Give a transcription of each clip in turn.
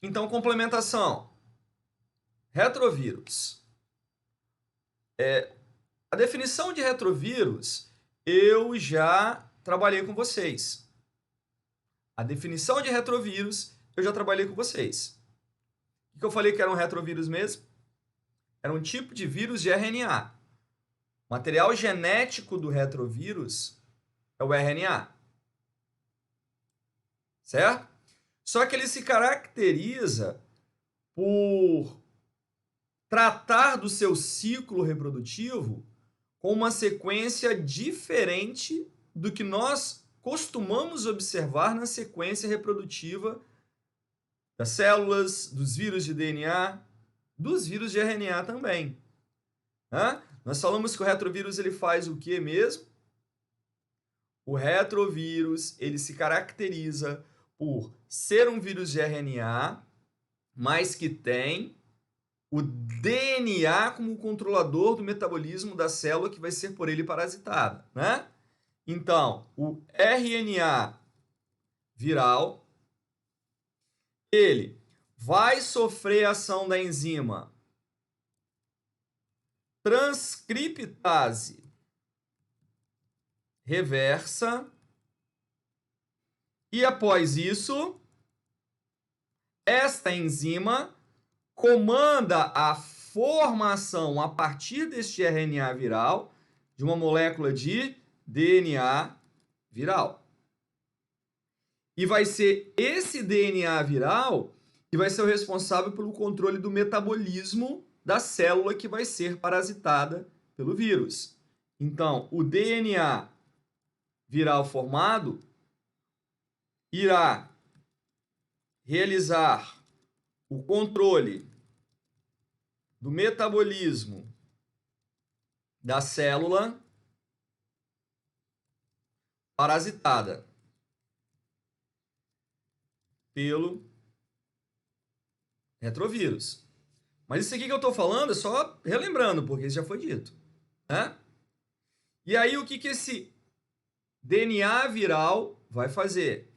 Então, complementação. Retrovírus. A definição de retrovírus eu já trabalhei com vocês. A definição de retrovírus eu já trabalhei com vocês. O que eu falei que era um retrovírus mesmo? Era um tipo de vírus de RNA. O material genético do retrovírus é o RNA. Certo? Só que ele se caracteriza por tratar do seu ciclo reprodutivo com uma sequência diferente do que nós costumamos observar na sequência reprodutiva das células, dos vírus de DNA, dos vírus de RNA também. Nós falamos que o retrovírus ele faz o que mesmo? O retrovírus ele se caracteriza por ser um vírus de RNA, mas que tem o DNA como controlador do metabolismo da célula que vai ser por ele parasitada, né? Então, o RNA viral, ele vai sofrer ação da enzima transcriptase reversa e após isso, esta enzima comanda a formação a partir deste RNA viral de uma molécula de DNA viral. E vai ser esse DNA viral que vai ser o responsável pelo controle do metabolismo da célula que vai ser parasitada pelo vírus. Então, o DNA viral formado irá realizar o controle do metabolismo da célula parasitada pelo retrovírus. Mas isso aqui que eu estou falando é só relembrando, porque isso já foi dito, né? E aí o que esse DNA viral vai fazer?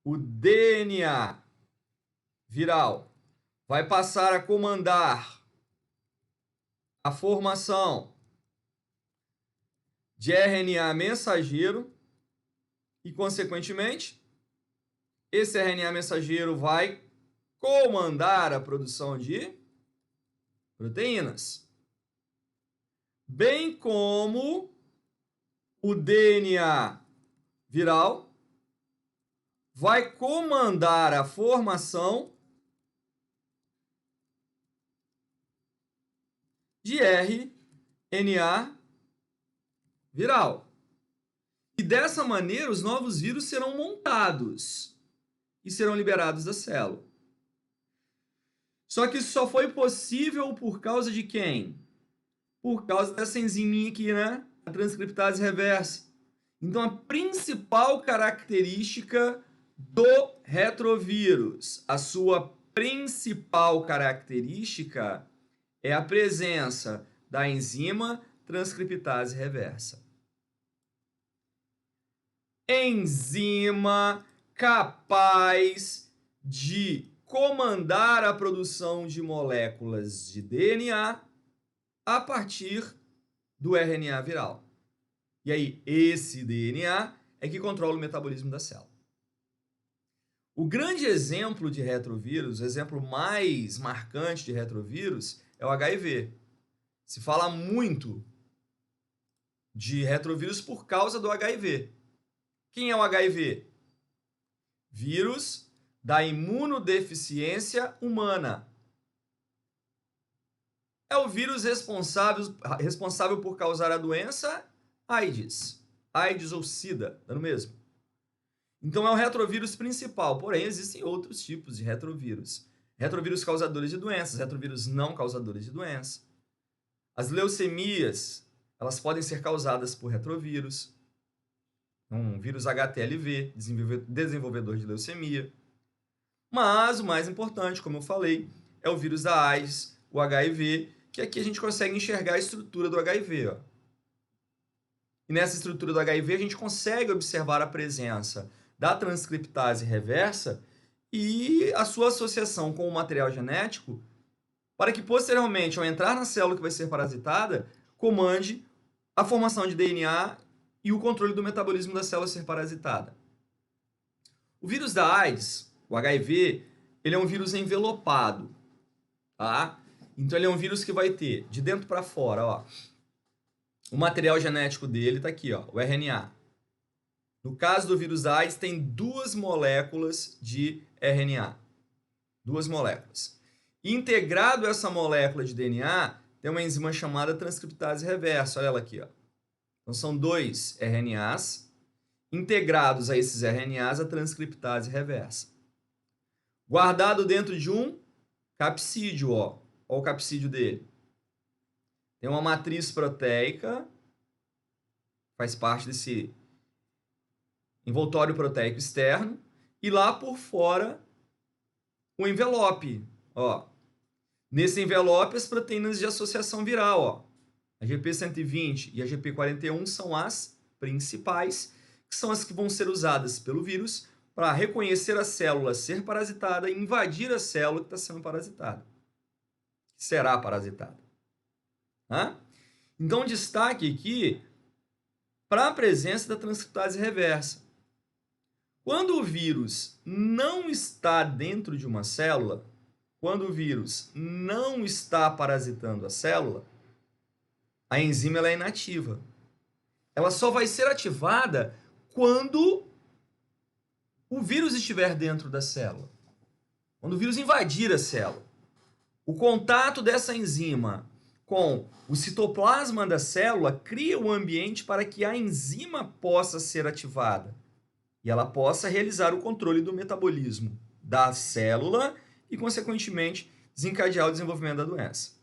O DNA viral vai passar a comandar a formação de RNA mensageiro e, consequentemente, esse RNA mensageiro vai comandar a produção de proteínas, bem como o DNA viral vai comandar a formação de RNA viral. E dessa maneira, os novos vírus serão montados e serão liberados da célula. Só que isso só foi possível por causa de quem? Por causa dessa enziminha aqui, né? A transcriptase reversa. Então, a principal característica do retrovírus, a sua principal característica é a presença da enzima transcriptase reversa. Enzima capaz de comandar a produção de moléculas de DNA a partir do RNA viral. E aí, esse DNA é que controla o metabolismo da célula. O grande exemplo de retrovírus, o exemplo mais marcante de retrovírus, é o HIV. Se fala muito de retrovírus por causa do HIV. Quem é o HIV? Vírus da imunodeficiência humana. É o vírus responsável por causar a doença AIDS. AIDS ou SIDA, é no mesmo. Então é o retrovírus principal, porém existem outros tipos de retrovírus. Retrovírus causadores de doenças, retrovírus não causadores de doença. As leucemias, elas podem ser causadas por retrovírus. Um vírus HTLV, desenvolvedor de leucemia. Mas o mais importante, como eu falei, é o vírus da AIDS, o HIV, que aqui a gente consegue enxergar a estrutura do HIV. Ó. E nessa estrutura do HIV a gente consegue observar a presença da transcriptase reversa e a sua associação com o material genético para que posteriormente, ao entrar na célula que vai ser parasitada, comande a formação de DNA e o controle do metabolismo da célula a ser parasitada. O vírus da AIDS, o HIV, ele é um vírus envelopado, tá? Então ele é um vírus que vai ter de dentro para fora, ó, o material genético dele está aqui, ó, o RNA. No caso do vírus da AIDS, tem 2 moléculas de RNA. 2 moléculas. Integrado a essa molécula de DNA, tem uma enzima chamada transcriptase reversa. Olha ela aqui, ó. Então são 2 RNAs integrados a esses RNAs a transcriptase reversa. Guardado dentro de um capsídeo, ó. Olha o capsídeo dele. Tem uma matriz proteica, faz parte desse envoltório proteico externo, e lá por fora o envelope, ó. Nesse envelope as proteínas de associação viral, ó. A GP120 e a GP41 são as principais, que são as que vão ser usadas pelo vírus para reconhecer a célula ser parasitada e invadir a célula que está sendo parasitada. Será parasitada. Tá? Então, destaque aqui para a presença da transcriptase reversa. Quando o vírus não está dentro de uma célula, quando o vírus não está parasitando a célula, a enzima ela é inativa. Ela só vai ser ativada quando o vírus estiver dentro da célula. Quando o vírus invadir a célula. O contato dessa enzima com o citoplasma da célula cria um ambiente para que a enzima possa ser ativada e ela possa realizar o controle do metabolismo da célula e, consequentemente, desencadear o desenvolvimento da doença.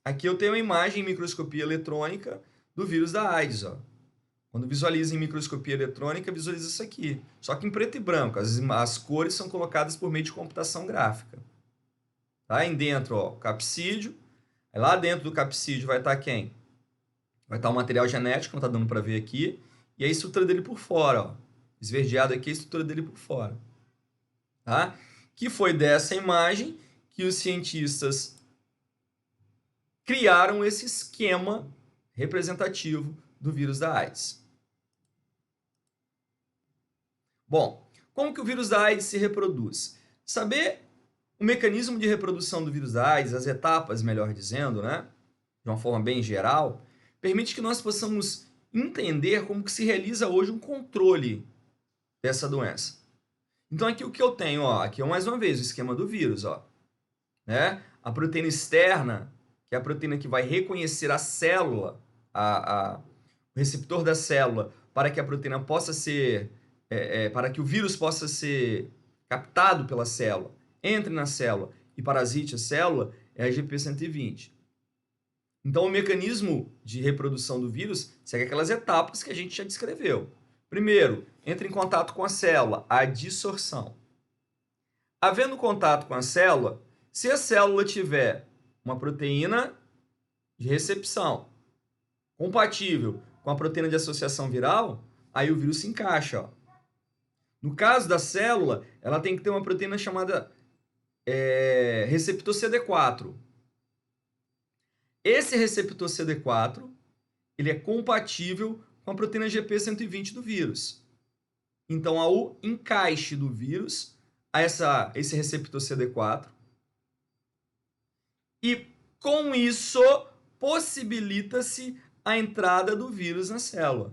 Aqui eu tenho uma imagem em microscopia eletrônica do vírus da AIDS. Ó. Quando visualiza em microscopia eletrônica, visualiza isso aqui. Só que em preto e branco. As cores são colocadas por meio de computação gráfica. Tá? Aí dentro, ó, o capsídeo. Aí lá dentro do capsídeo vai estar quem? Vai estar o material genético, não está dando para ver aqui. E a estrutura dele por fora. Ó. Esverdeado aqui a estrutura dele por fora. Tá? Que foi dessa imagem que os cientistas criaram esse esquema representativo do vírus da AIDS. Bom, como que o vírus da AIDS se reproduz? Saber o mecanismo de reprodução do vírus da AIDS, as etapas, melhor dizendo, né, de uma forma bem geral, permite que nós possamos entender como que se realiza hoje um controle dessa doença. Então aqui o que eu tenho, ó, aqui é mais uma vez o esquema do vírus, ó, né? A proteína externa, que é a proteína que vai reconhecer a célula, o receptor da célula, para que a proteína possa ser, para que o vírus possa ser captado pela célula, entre na célula e parasite a célula, é a GP120. Então, o mecanismo de reprodução do vírus segue aquelas etapas que a gente já descreveu. Primeiro, entra em contato com a célula, a dissorção. Havendo contato com a célula, se a célula tiver uma proteína de recepção compatível com a proteína de associação viral, aí o vírus se encaixa. Ó. No caso da célula, ela tem que ter uma proteína chamada receptor CD4. Esse receptor CD4 ele é compatível com a proteína GP120 do vírus. Então, há o encaixe do vírus a esse receptor CD4 e, com isso, possibilita-se a entrada do vírus na célula.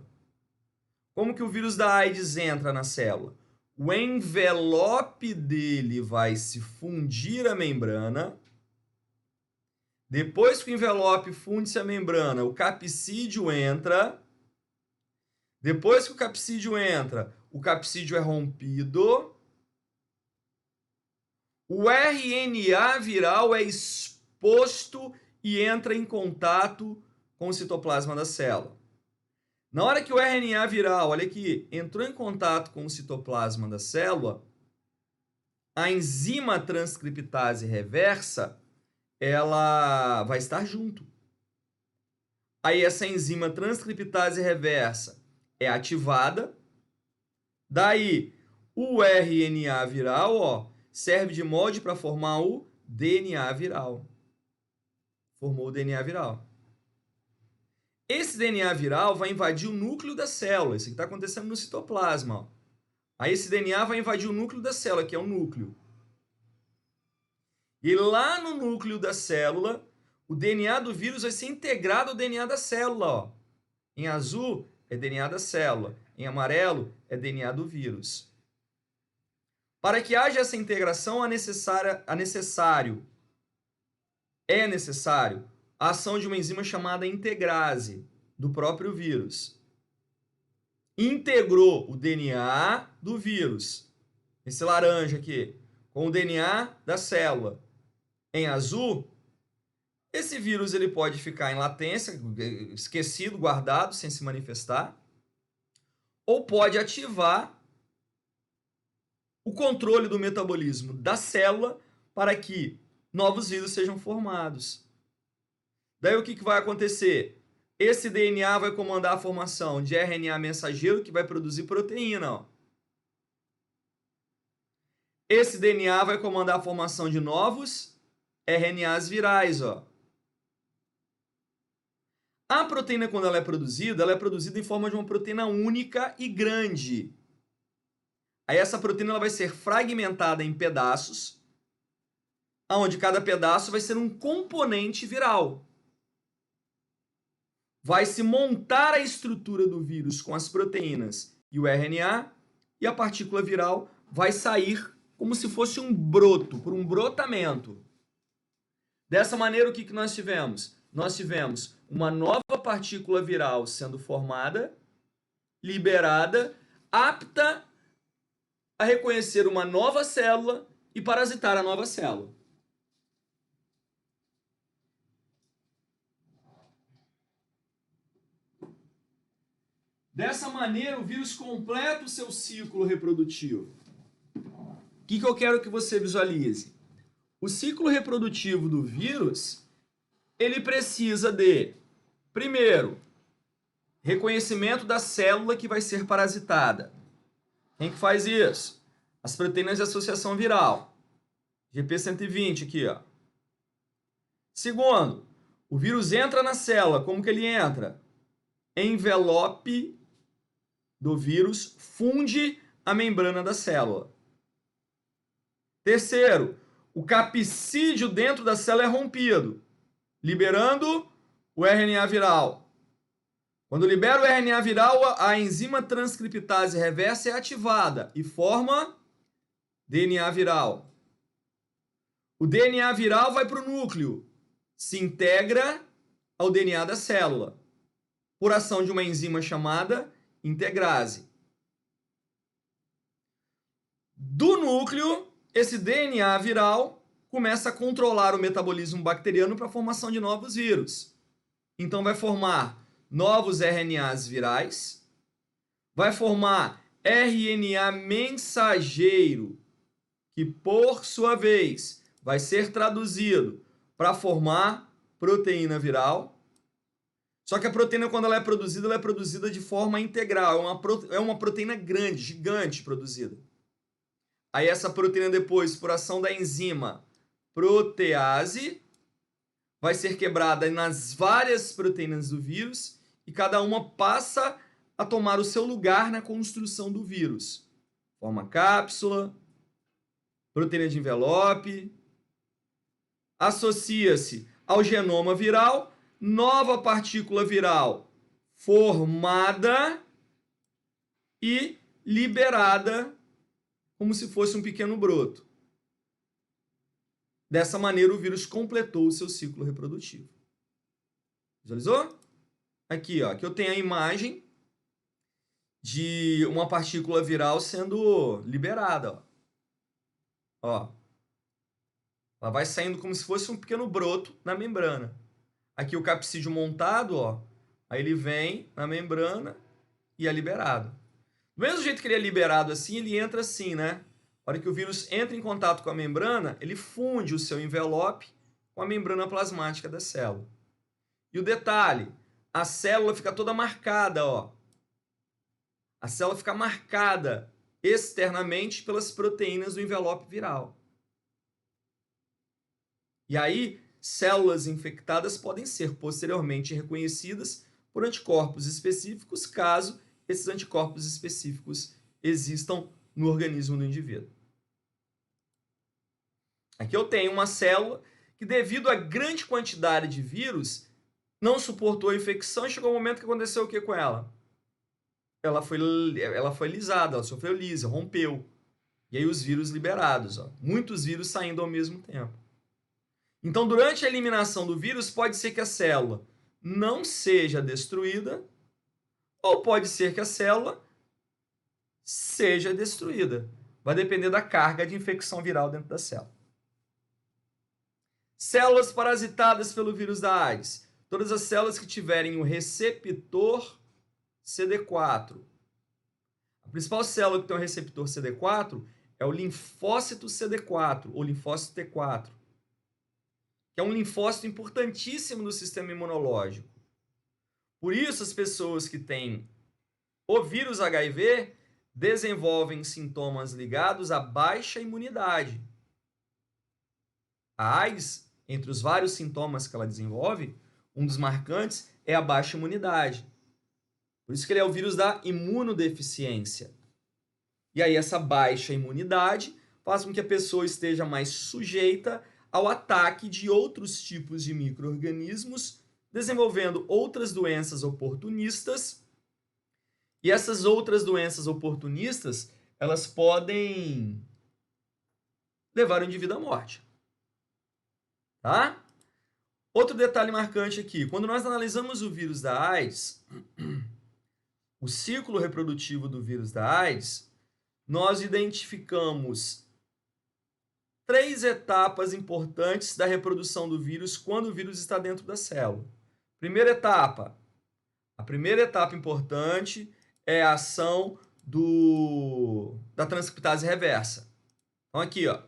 Como que o vírus da AIDS entra na célula? O envelope dele vai se fundir à membrana. Depois que o envelope funde-se à membrana, o capsídeo entra. Depois que o capsídeo entra, o capsídeo é rompido. O RNA viral é exposto e entra em contato com o citoplasma da célula. Na hora que o RNA viral, olha aqui, entrou em contato com o citoplasma da célula, a enzima transcriptase reversa, ela vai estar junto. Aí essa enzima transcriptase reversa é ativada. Daí O RNA viral, ó, serve de molde para formar o DNA viral. Formou o DNA viral. Esse DNA viral vai invadir o núcleo da célula. Isso que está acontecendo no citoplasma. Ó. Aí esse DNA vai invadir o núcleo da célula, que é o núcleo. E lá no núcleo da célula, o DNA do vírus vai ser integrado ao DNA da célula. Ó. Em azul é DNA da célula, em amarelo é DNA do vírus. Para que haja essa integração, é necessário a ação de uma enzima chamada integrase do próprio vírus. Integrou o DNA do vírus, esse laranja aqui, com o DNA da célula. Em azul, esse vírus ele pode ficar em latência, esquecido, guardado, sem se manifestar, ou pode ativar o controle do metabolismo da célula para que novos vírus sejam formados. Daí o que vai acontecer? Esse DNA vai comandar a formação de RNA mensageiro que vai produzir proteína. Ó. Esse DNA vai comandar a formação de novos RNAs virais. Ó. A proteína, quando ela é produzida em forma de uma proteína única e grande. Aí essa proteína ela vai ser fragmentada em pedaços, onde cada pedaço vai ser um componente viral. Vai se montar a estrutura do vírus com as proteínas e o RNA, e a partícula viral vai sair como se fosse um broto, por um brotamento. Dessa maneira, o que nós tivemos? Nós tivemos uma nova partícula viral sendo formada, liberada, apta a reconhecer uma nova célula e parasitar a nova célula. Dessa maneira, o vírus completa o seu ciclo reprodutivo. O que eu quero que você visualize? O ciclo reprodutivo do vírus, ele precisa de, primeiro, reconhecimento da célula que vai ser parasitada. Quem que faz isso? As proteínas de associação viral. GP120 aqui, ó. Segundo, o vírus entra na célula. Como que ele entra? Envelope do vírus funde a membrana da célula. Terceiro, o capsídeo dentro da célula é rompido, liberando o RNA viral. Quando libera o RNA viral, a enzima transcriptase reversa é ativada e forma DNA viral. O DNA viral vai para o núcleo, se integra ao DNA da célula, por ação de uma enzima chamada integrase. Do núcleo, esse DNA viral começa a controlar o metabolismo bacteriano para a formação de novos vírus. Então vai formar novos RNAs virais, vai formar RNA mensageiro, que por sua vez vai ser traduzido para formar proteína viral. Só que a proteína, quando ela é produzida de forma integral, é uma proteína grande, gigante produzida. Aí essa proteína depois, por ação da enzima protease, vai ser quebrada nas várias proteínas do vírus e cada uma passa a tomar o seu lugar na construção do vírus. Forma cápsula, proteína de envelope, associa-se ao genoma viral, nova partícula viral formada e liberada como se fosse um pequeno broto. Dessa maneira, o vírus completou o seu ciclo reprodutivo. Visualizou? Aqui, ó, aqui eu tenho a imagem de uma partícula viral sendo liberada. Ó. Ela vai saindo como se fosse um pequeno broto na membrana. Aqui o capsídeo montado, ó. Aí ele vem na membrana e é liberado. Do mesmo jeito que ele é liberado assim, ele entra assim, né? A hora que o vírus entra em contato com a membrana, ele funde o seu envelope com a membrana plasmática da célula. E o detalhe, a célula fica toda marcada, ó. A célula fica marcada externamente pelas proteínas do envelope viral. E aí, células infectadas podem ser posteriormente reconhecidas por anticorpos específicos, caso esses anticorpos específicos existam no organismo do indivíduo. Aqui eu tenho uma célula que, devido à grande quantidade de vírus, não suportou a infecção e chegou um momento que aconteceu o que com ela? Ela foi lisada, ela sofreu lisa, rompeu. E aí os vírus liberados, ó, muitos vírus saindo ao mesmo tempo. Então, durante a eliminação do vírus, pode ser que a célula não seja destruída, ou pode ser que a célula seja destruída. Vai depender da carga de infecção viral dentro da célula. Células parasitadas pelo vírus da AIDS. Todas as células que tiverem o receptor CD4. A principal célula que tem o receptor CD4 é o linfócito CD4, ou linfócito T4, que é um linfócito importantíssimo no sistema imunológico. Por isso, as pessoas que têm o vírus HIV desenvolvem sintomas ligados à baixa imunidade. A AIDS, entre os vários sintomas que ela desenvolve, um dos marcantes é a baixa imunidade. Por isso que ele é o vírus da imunodeficiência. E aí essa baixa imunidade faz com que a pessoa esteja mais sujeita ao ataque de outros tipos de micro-organismos, desenvolvendo outras doenças oportunistas. E essas outras doenças oportunistas, elas podem levar o indivíduo à morte. Tá? Outro detalhe marcante aqui, quando nós analisamos o vírus da AIDS, o ciclo reprodutivo do vírus da AIDS, nós identificamos 3 etapas importantes da reprodução do vírus quando o vírus está dentro da célula. Primeira etapa. A primeira etapa importante é a ação da transcriptase reversa. Então aqui, ó.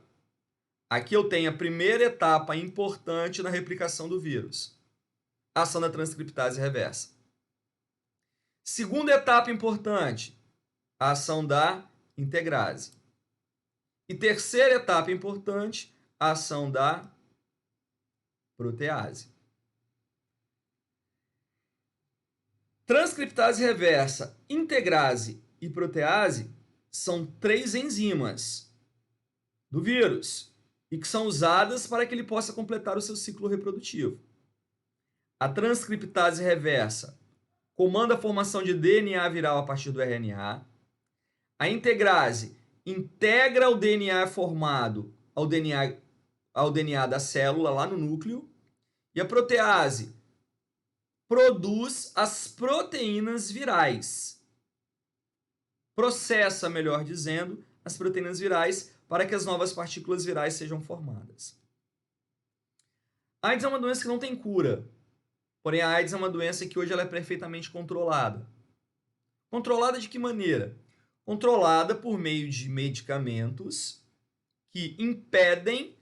Aqui eu tenho a primeira etapa importante na replicação do vírus. A ação da transcriptase reversa. Segunda etapa importante, a ação da integrase. E terceira etapa importante, a ação da protease. Transcriptase reversa, integrase e protease são 3 enzimas do vírus e que são usadas para que ele possa completar o seu ciclo reprodutivo. A transcriptase reversa comanda a formação de DNA viral a partir do RNA. A integrase integra o DNA formado ao DNA da célula lá no núcleo. E a protease produz as proteínas virais. Processa, melhor dizendo, as proteínas virais para que as novas partículas virais sejam formadas. A AIDS é uma doença que não tem cura. Porém, a AIDS é uma doença que hoje ela é perfeitamente controlada. Controlada de que maneira? Controlada por meio de medicamentos que impedem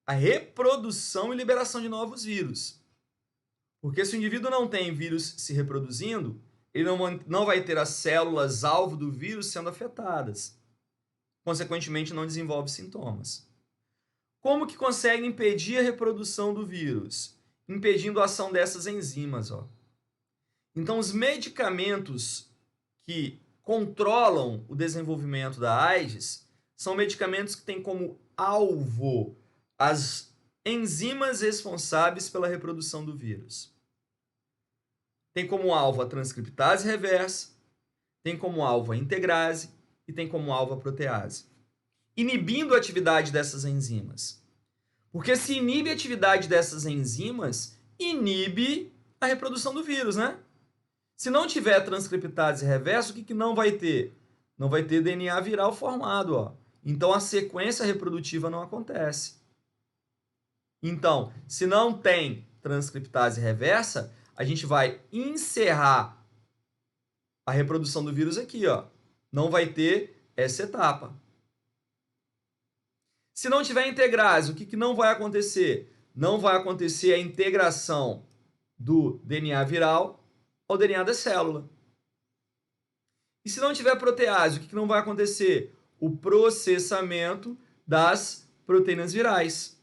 a reprodução e liberação de novos vírus. Porque se o indivíduo não tem vírus se reproduzindo, ele não vai ter as células alvo do vírus sendo afetadas. Consequentemente, não desenvolve sintomas. Como que consegue impedir a reprodução do vírus? Impedindo a ação dessas enzimas. Ó. Então, os medicamentos que controlam o desenvolvimento da AIDS são medicamentos que têm como alvo as enzimas responsáveis pela reprodução do vírus. Tem como alvo a transcriptase reversa, tem como alvo a integrase e tem como alvo a protease. Inibindo a atividade dessas enzimas. Porque se inibe a atividade dessas enzimas, inibe a reprodução do vírus, né? Se não tiver transcriptase reversa, o que não vai ter? Não vai ter DNA viral formado, ó. Então a sequência reprodutiva não acontece. Então, se não tem transcriptase reversa, a gente vai encerrar a reprodução do vírus aqui, ó. Não vai ter essa etapa. Se não tiver integrase, o que não vai acontecer? Não vai acontecer a integração do DNA viral ao DNA da célula. E se não tiver protease, o que não vai acontecer? O processamento das proteínas virais.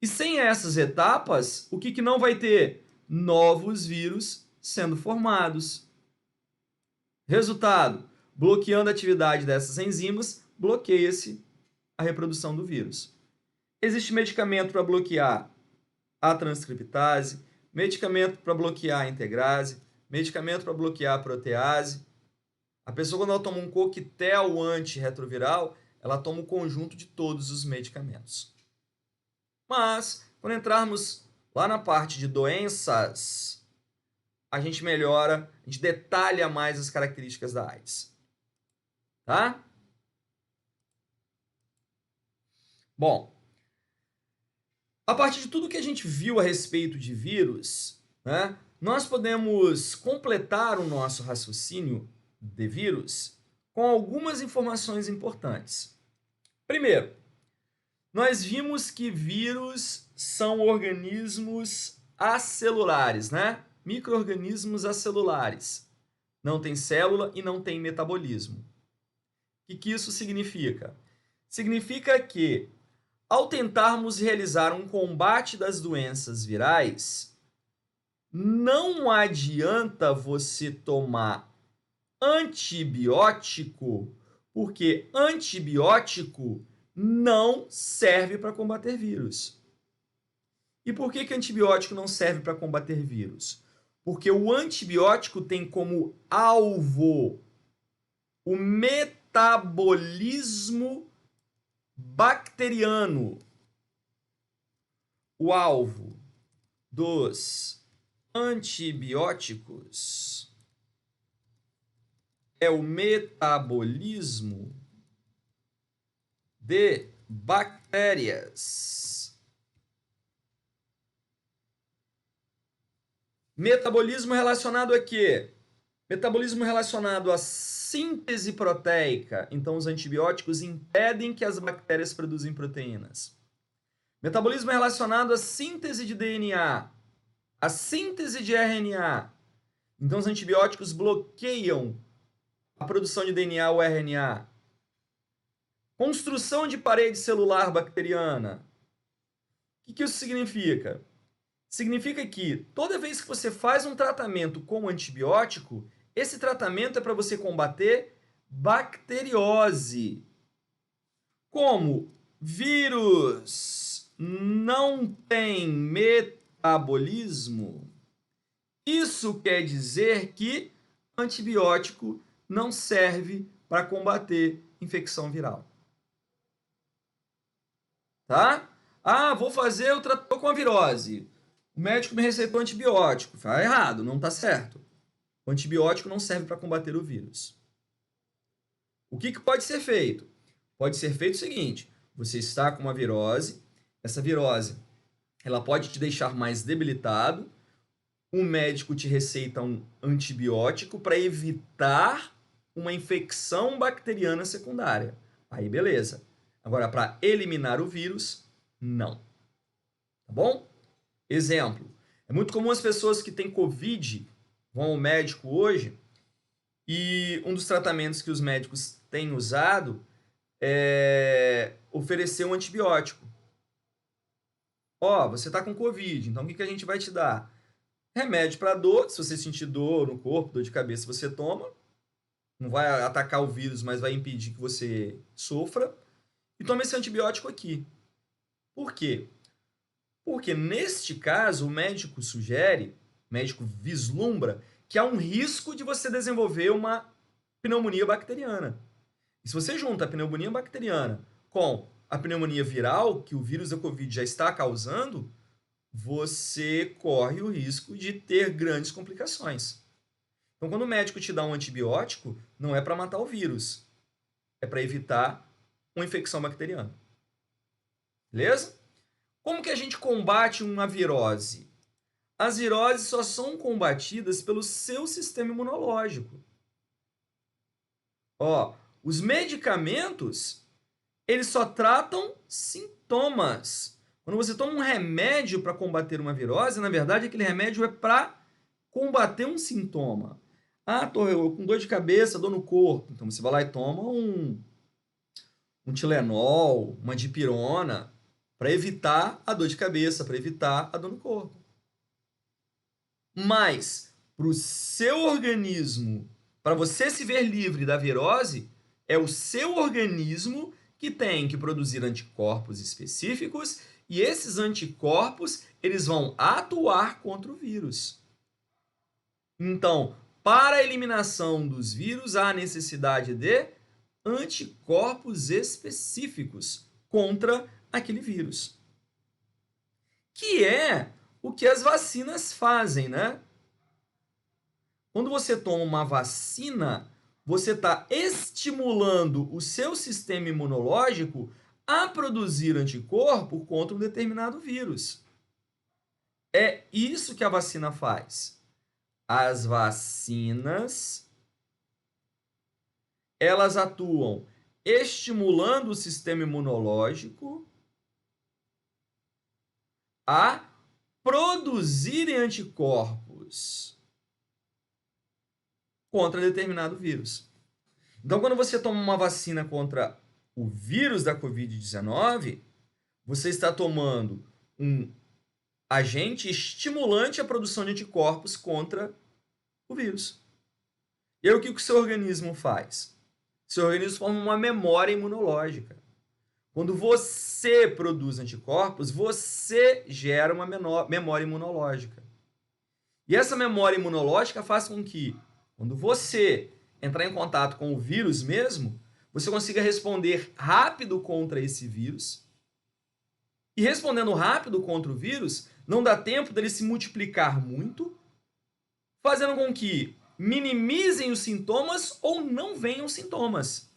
E sem essas etapas, o que não vai ter? Novos vírus sendo formados. Resultado: bloqueando a atividade dessas enzimas, bloqueia-se a reprodução do vírus. Existe medicamento para bloquear a transcriptase, medicamento para bloquear a integrase, medicamento para bloquear a protease. A pessoa, quando ela toma um coquetel antirretroviral, ela toma o conjunto de todos os medicamentos. Mas, quando entrarmos lá na parte de doenças, a gente melhora, a gente detalha mais as características da AIDS. Tá? Bom, a partir de tudo que a gente viu a respeito de vírus, né, nós podemos completar o nosso raciocínio de vírus com algumas informações importantes. Primeiro, nós vimos que vírus são organismos acelulares, né? Micro-organismos acelulares. Não tem célula e não tem metabolismo. O que isso significa? Significa que, ao tentarmos realizar um combate das doenças virais, não adianta você tomar antibiótico, porque antibiótico não serve para combater vírus. E por que antibiótico não serve para combater vírus? Porque o antibiótico tem como alvo o metabolismo bacteriano. O alvo dos antibióticos é o metabolismo de bactérias. Metabolismo relacionado a quê? Metabolismo relacionado à síntese proteica. Então, os antibióticos impedem que as bactérias produzam proteínas. Metabolismo relacionado à síntese de DNA, à síntese de RNA. Então, os antibióticos bloqueiam a produção de DNA ou RNA. Construção de parede celular bacteriana. O que isso significa? Significa que toda vez que você faz um tratamento com antibiótico, esse tratamento é para você combater bacteriose. Como vírus não tem metabolismo, isso quer dizer que antibiótico não serve para combater infecção viral. Tá? Ah, vou fazer o tratamento com a virose. O médico me receitou antibiótico. Tá errado, não está certo. O antibiótico não serve para combater o vírus. O que pode ser feito? Pode ser feito o seguinte: você está com uma virose, essa virose ela pode te deixar mais debilitado, o médico te receita um antibiótico para evitar uma infecção bacteriana secundária. Aí beleza. Agora, para eliminar o vírus, não. Tá bom? Exemplo, é muito comum as pessoas que têm Covid vão ao médico hoje e um dos tratamentos que os médicos têm usado é oferecer um antibiótico. Ó, você está com Covid, então o que a gente vai te dar? Remédio para dor, se você sentir dor no corpo, dor de cabeça, você toma. Não vai atacar o vírus, mas vai impedir que você sofra. E toma esse antibiótico aqui. Por quê? Porque, neste caso, o médico sugere, o médico vislumbra, que há um risco de você desenvolver uma pneumonia bacteriana. E se você junta a pneumonia bacteriana com a pneumonia viral, que o vírus da Covid já está causando, você corre o risco de ter grandes complicações. Então, quando o médico te dá um antibiótico, não é para matar o vírus, é para evitar uma infecção bacteriana. Beleza? Como que a gente combate uma virose? As viroses só são combatidas pelo seu sistema imunológico. Ó, os medicamentos, eles só tratam sintomas. Quando você toma um remédio para combater uma virose, na verdade, aquele remédio é para combater um sintoma. Ah, tô com dor de cabeça, dor no corpo. Então você vai lá e toma um Tilenol, uma dipirona, para evitar a dor de cabeça, para evitar a dor no corpo. Mas, para o seu organismo, para você se ver livre da virose, é o seu organismo que tem que produzir anticorpos específicos e esses anticorpos eles vão atuar contra o vírus. Então, para a eliminação dos vírus, há necessidade de anticorpos específicos contra aquele vírus. Que é o que as vacinas fazem, né? Quando você toma uma vacina, você está estimulando o seu sistema imunológico a produzir anticorpo contra um determinado vírus. É isso que a vacina faz. As vacinas, elas atuam estimulando o sistema imunológico a produzirem anticorpos contra determinado vírus. Então, quando você toma uma vacina contra o vírus da Covid-19, você está tomando um agente estimulante à produção de anticorpos contra o vírus. E aí, o que o seu organismo faz? Seu organismo forma uma memória imunológica. Quando você produz anticorpos, você gera uma memória imunológica. E essa memória imunológica faz com que, quando você entrar em contato com o vírus mesmo, você consiga responder rápido contra esse vírus. E respondendo rápido contra o vírus, não dá tempo dele se multiplicar muito, fazendo com que minimizem os sintomas ou não venham sintomas.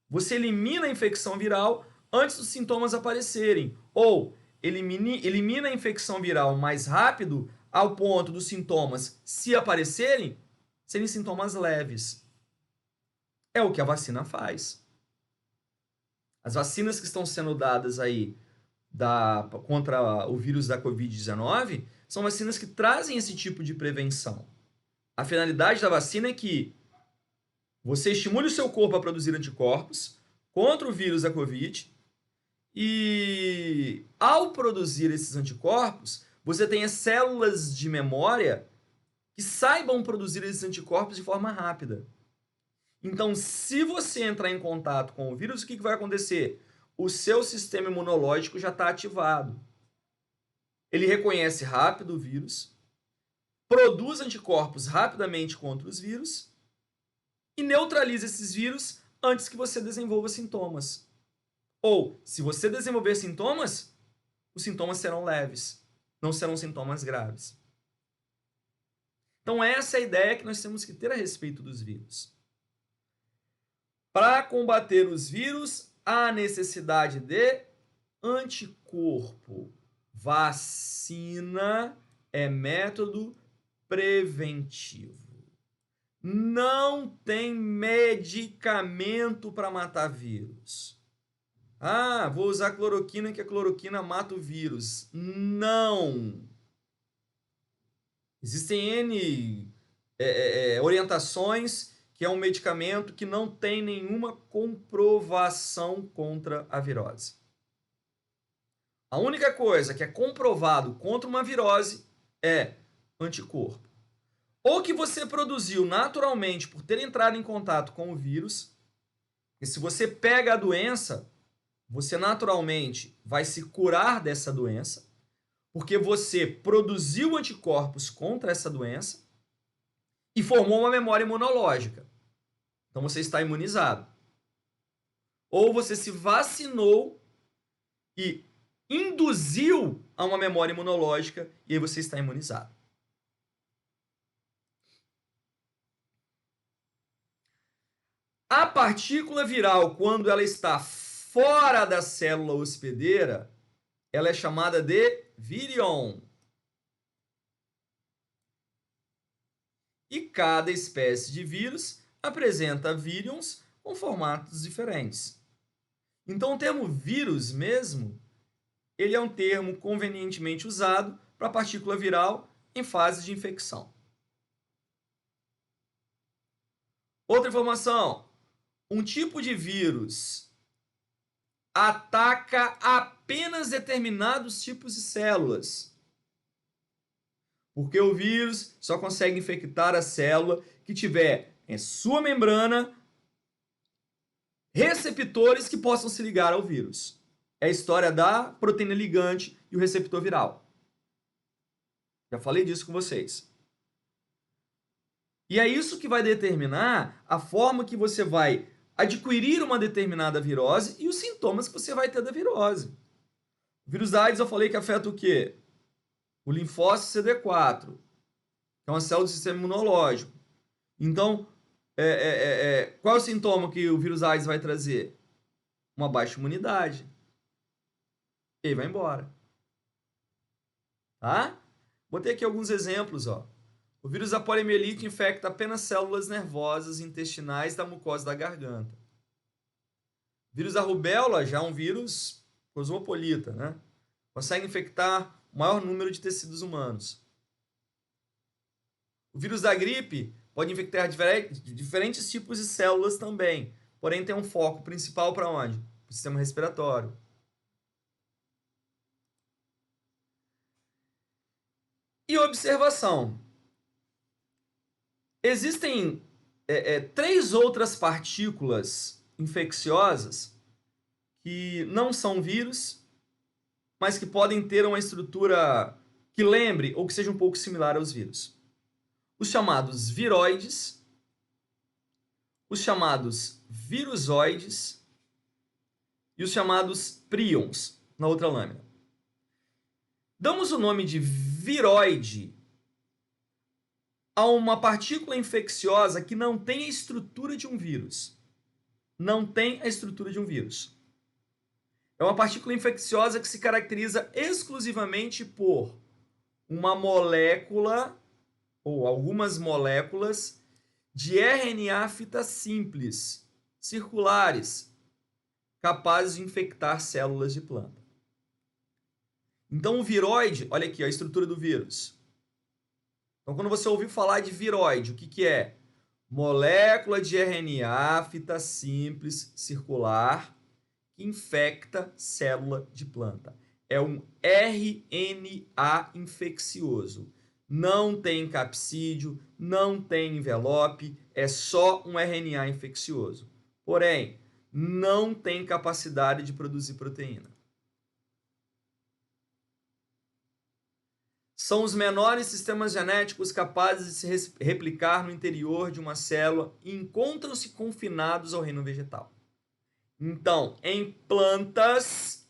Você elimina a infecção viral antes dos sintomas aparecerem, ou elimina a infecção viral mais rápido ao ponto dos sintomas, se aparecerem, serem sintomas leves. É o que a vacina faz. As vacinas que estão sendo dadas aí contra o vírus da Covid-19 são vacinas que trazem esse tipo de prevenção. A finalidade da vacina é que você estimule o seu corpo a produzir anticorpos contra o vírus da Covid e, ao produzir esses anticorpos, você tenha células de memória que saibam produzir esses anticorpos de forma rápida. Então, se você entrar em contato com o vírus, o que vai acontecer? O seu sistema imunológico já está ativado. Ele reconhece rápido o vírus, produz anticorpos rapidamente contra os vírus e neutraliza esses vírus antes que você desenvolva sintomas. Ou, se você desenvolver sintomas, os sintomas serão leves, não serão sintomas graves. Então, essa é a ideia que nós temos que ter a respeito dos vírus. Para combater os vírus, há necessidade de anticorpo. Vacina é método preventivo. Não tem medicamento para matar vírus. Ah, vou usar cloroquina, que a cloroquina mata o vírus. Não! Existem N orientações que é um medicamento que não tem nenhuma comprovação contra a virose. A única coisa que é comprovado contra uma virose é anticorpo. Ou que você produziu naturalmente por ter entrado em contato com o vírus, e se você pega a doença, você naturalmente vai se curar dessa doença, porque você produziu anticorpos contra essa doença e formou uma memória imunológica. Então você está imunizado. Ou você se vacinou e induziu a uma memória imunológica e aí você está imunizado. A partícula viral, quando ela está fora da célula hospedeira, ela é chamada de virion. E cada espécie de vírus apresenta virions com formatos diferentes. Então, o termo vírus mesmo, ele é um termo convenientemente usado para a partícula viral em fase de infecção. Outra informação, um tipo de vírus ataca apenas determinados tipos de células, porque o vírus só consegue infectar a célula que tiver em sua membrana receptores que possam se ligar ao vírus. É a história da proteína ligante e o receptor viral. Já falei disso com vocês. E é isso que vai determinar a forma que você vai adquirir uma determinada virose e os sintomas que você vai ter da virose. O vírus da AIDS eu falei que afeta o quê? O linfócito CD4, que é uma célula do sistema imunológico. Então, qual é o sintoma que o vírus AIDS vai trazer? Uma baixa imunidade. E aí vai embora. Tá? Botei aqui alguns exemplos, ó. O vírus da poliomielite infecta apenas células nervosas intestinais da mucosa da garganta. O vírus da rubéola já é um vírus cosmopolita, né? Consegue infectar o maior número de tecidos humanos. O vírus da gripe pode infectar diferentes tipos de células também, porém tem um foco principal para onde? Para o sistema respiratório. E observação. Existem 3 outras partículas infecciosas que não são vírus, mas que podem ter uma estrutura que lembre ou que seja um pouco similar aos vírus. Os chamados viroides, os chamados virusoides e os chamados prions, na outra lâmina. Damos o nome de viroide a uma partícula infecciosa que não tem a estrutura de um vírus. Não tem a estrutura de um vírus. É uma partícula infecciosa que se caracteriza exclusivamente por uma molécula ou algumas moléculas de RNA fita simples, circulares, capazes de infectar células de planta. Então o viroide, olha aqui a estrutura do vírus. Então quando você ouvir falar de viroide, o que é? Molécula de RNA fita simples, circular, que infecta célula de planta. É um RNA infeccioso. Não tem capsídio, não tem envelope, é só um RNA infeccioso. Porém, não tem capacidade de produzir proteína. São os menores sistemas genéticos capazes de se replicar no interior de uma célula e encontram-se confinados ao reino vegetal. Então, em plantas,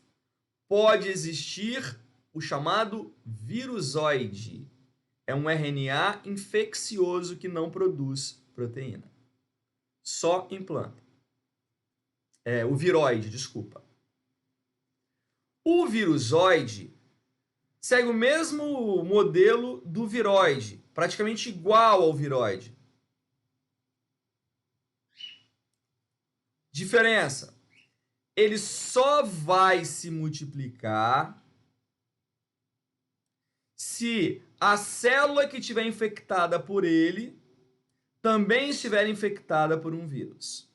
pode existir o chamado virusoide. É um RNA infeccioso que não produz proteína. Só em planta. O viroide, desculpa. O virusoide segue o mesmo modelo do viroide, praticamente igual ao viroide. Diferença: ele só vai se multiplicar se a célula que estiver infectada por ele também estiver infectada por um vírus.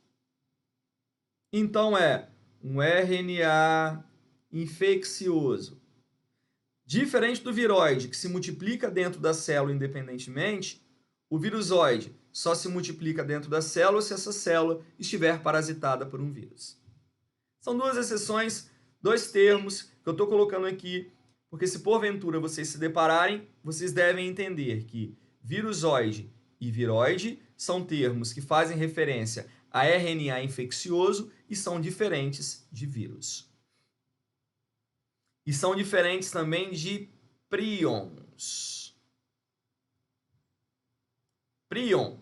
Então é um RNA infeccioso. Diferente do viroide, que se multiplica dentro da célula independentemente, o virusoide só se multiplica dentro da célula se essa célula estiver parasitada por um vírus. São 2 exceções, 2 termos que eu estou colocando aqui, porque se porventura vocês se depararem, vocês devem entender que virusoide e viroide são termos que fazem referência a RNA infeccioso e são diferentes de vírus. E são diferentes também de prions. Prion,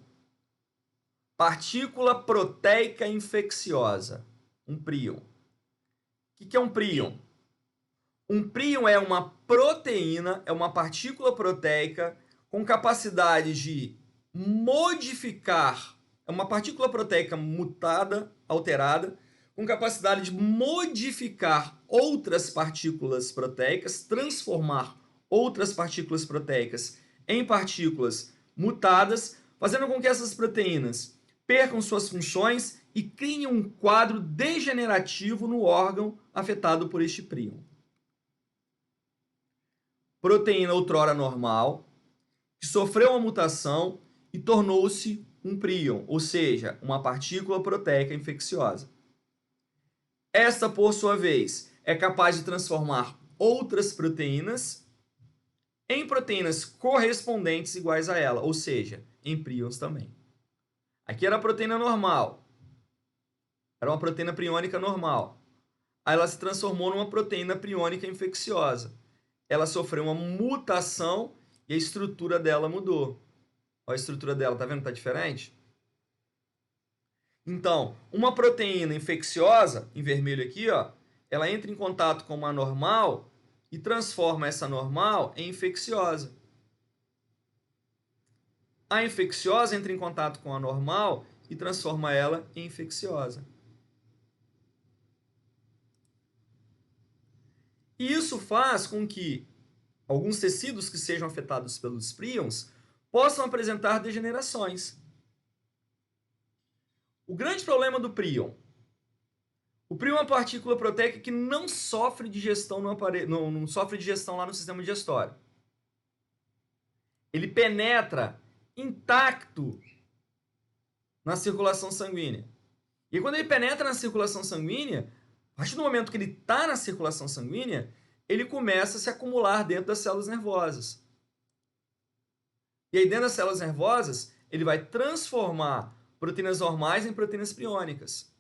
partícula proteica infecciosa. Um prion. O que é um prion? Um prion é uma proteína, é uma partícula proteica com capacidade de modificar, é uma partícula proteica mutada, alterada, com capacidade de modificar outras partículas proteicas, transformar outras partículas proteicas em partículas mutadas, fazendo com que essas proteínas percam suas funções e criem um quadro degenerativo no órgão afetado por este prion. Proteína outrora normal, que sofreu uma mutação e tornou-se um prion, ou seja, uma partícula proteica infecciosa. Esta, por sua vez, é capaz de transformar outras proteínas em proteínas correspondentes iguais a ela, ou seja, em prions também. Aqui era a proteína normal, era uma proteína priônica normal. Aí ela se transformou numa proteína priônica infecciosa. Ela sofreu uma mutação e a estrutura dela mudou. Olha a estrutura dela, tá vendo que tá diferente? Então, uma proteína infecciosa, em vermelho aqui, ó, ela entra em contato com uma normal e transforma essa normal em infecciosa. A infecciosa entra em contato com a normal e transforma ela em infecciosa. E isso faz com que alguns tecidos que sejam afetados pelos prions possam apresentar degenerações. O grande problema do prion. O prion é uma partícula proteica que não sofre digestão no aparelho, não sofre digestão lá no sistema digestório. Ele penetra intacto na circulação sanguínea. E quando ele penetra na circulação sanguínea, a partir do momento que ele está na circulação sanguínea, ele começa a se acumular dentro das células nervosas. E aí, dentro das células nervosas, ele vai transformar proteínas normais em proteínas priônicas.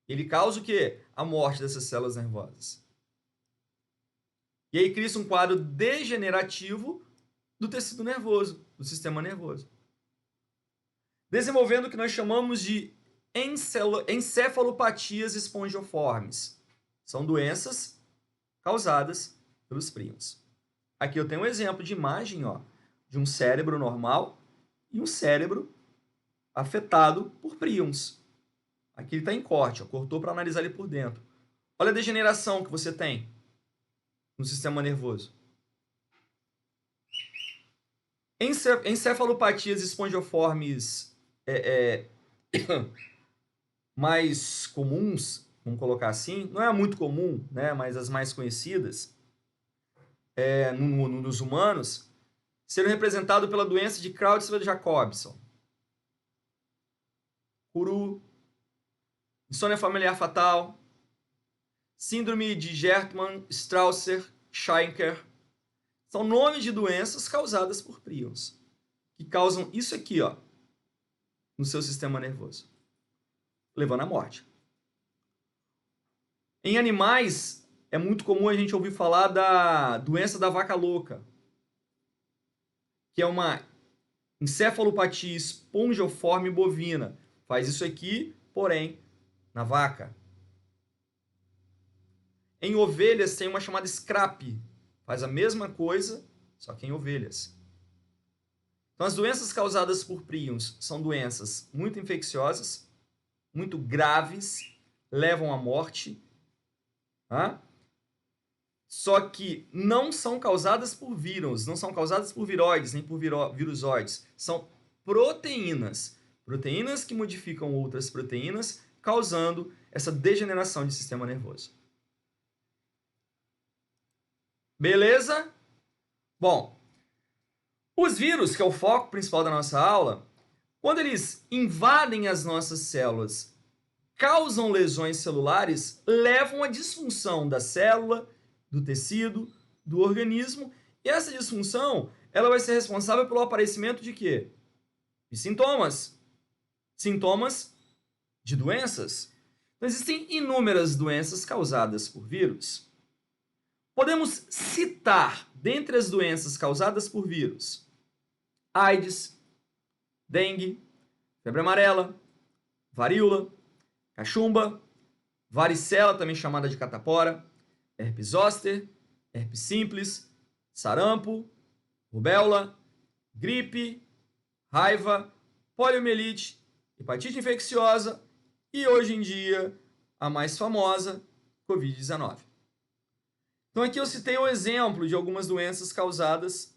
Ele causa o quê? A morte dessas células nervosas. E aí cria-se um quadro degenerativo do tecido nervoso, do sistema nervoso. Desenvolvendo o que nós chamamos de encefalopatias espongiformes. São doenças causadas pelos prions. Aqui eu tenho um exemplo de imagem, ó, de um cérebro normal e um cérebro afetado por prions. Aqui ele está em corte, ó, cortou para analisar ele por dentro. Olha a degeneração que você tem no sistema nervoso. Encefalopatias espongiformes mais comuns, vamos colocar assim, não é muito comum, né, mas as mais conhecidas nos humanos, serão representadas pela doença de Creutzfeldt-Jacobson, Curu, insônia familiar fatal, síndrome de Gertmann-Straussler-Scheinker. São nomes de doenças causadas por prions, que causam isso aqui, ó, no seu sistema nervoso, levando à morte. Em animais, é muito comum a gente ouvir falar da doença da vaca louca, que é uma encefalopatia espongiforme bovina. Faz isso aqui, porém, na vaca. Em ovelhas tem uma chamada SCRAP. Faz a mesma coisa, só que em ovelhas. Então, as doenças causadas por prions são doenças muito infecciosas, muito graves, levam à morte, tá? Só que não são causadas por vírus, não são causadas por viroides, nem por virusoides. São proteínas. Proteínas que modificam outras proteínas, causando essa degeneração de sistema nervoso. Beleza? Bom, os vírus, que é o foco principal da nossa aula, quando eles invadem as nossas células, causam lesões celulares, levam à disfunção da célula, do tecido, do organismo, e essa disfunção ela vai ser responsável pelo aparecimento de quê? De sintomas. Sintomas de doenças. Então, existem inúmeras doenças causadas por vírus. Podemos citar, dentre as doenças causadas por vírus, AIDS, dengue, febre amarela, varíola, cachumba, varicela, também chamada de catapora, herpes zoster, herpes simples, sarampo, rubéola, gripe, raiva, poliomielite, hepatite infecciosa e, hoje em dia, a mais famosa, Covid-19. Então, aqui eu citei um exemplo de algumas doenças causadas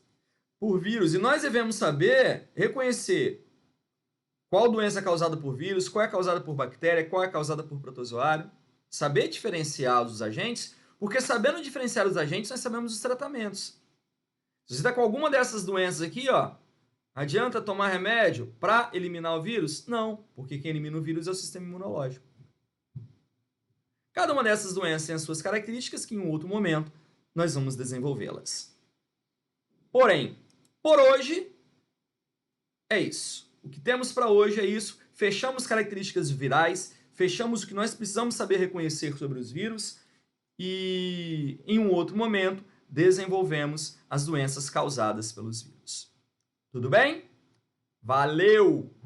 por vírus. E nós devemos saber reconhecer qual doença é causada por vírus, qual é causada por bactéria, qual é causada por protozoário. Saber diferenciar os agentes, porque sabendo diferenciar os agentes, nós sabemos os tratamentos. Se você está com alguma dessas doenças aqui, ó, adianta tomar remédio para eliminar o vírus? Não, porque quem elimina o vírus é o sistema imunológico. Cada uma dessas doenças tem as suas características que em um outro momento nós vamos desenvolvê-las. Porém, por hoje, é isso. O que temos para hoje é isso. Fechamos características virais, fechamos o que nós precisamos saber reconhecer sobre os vírus e, em um outro momento, desenvolvemos as doenças causadas pelos vírus. Tudo bem? Valeu!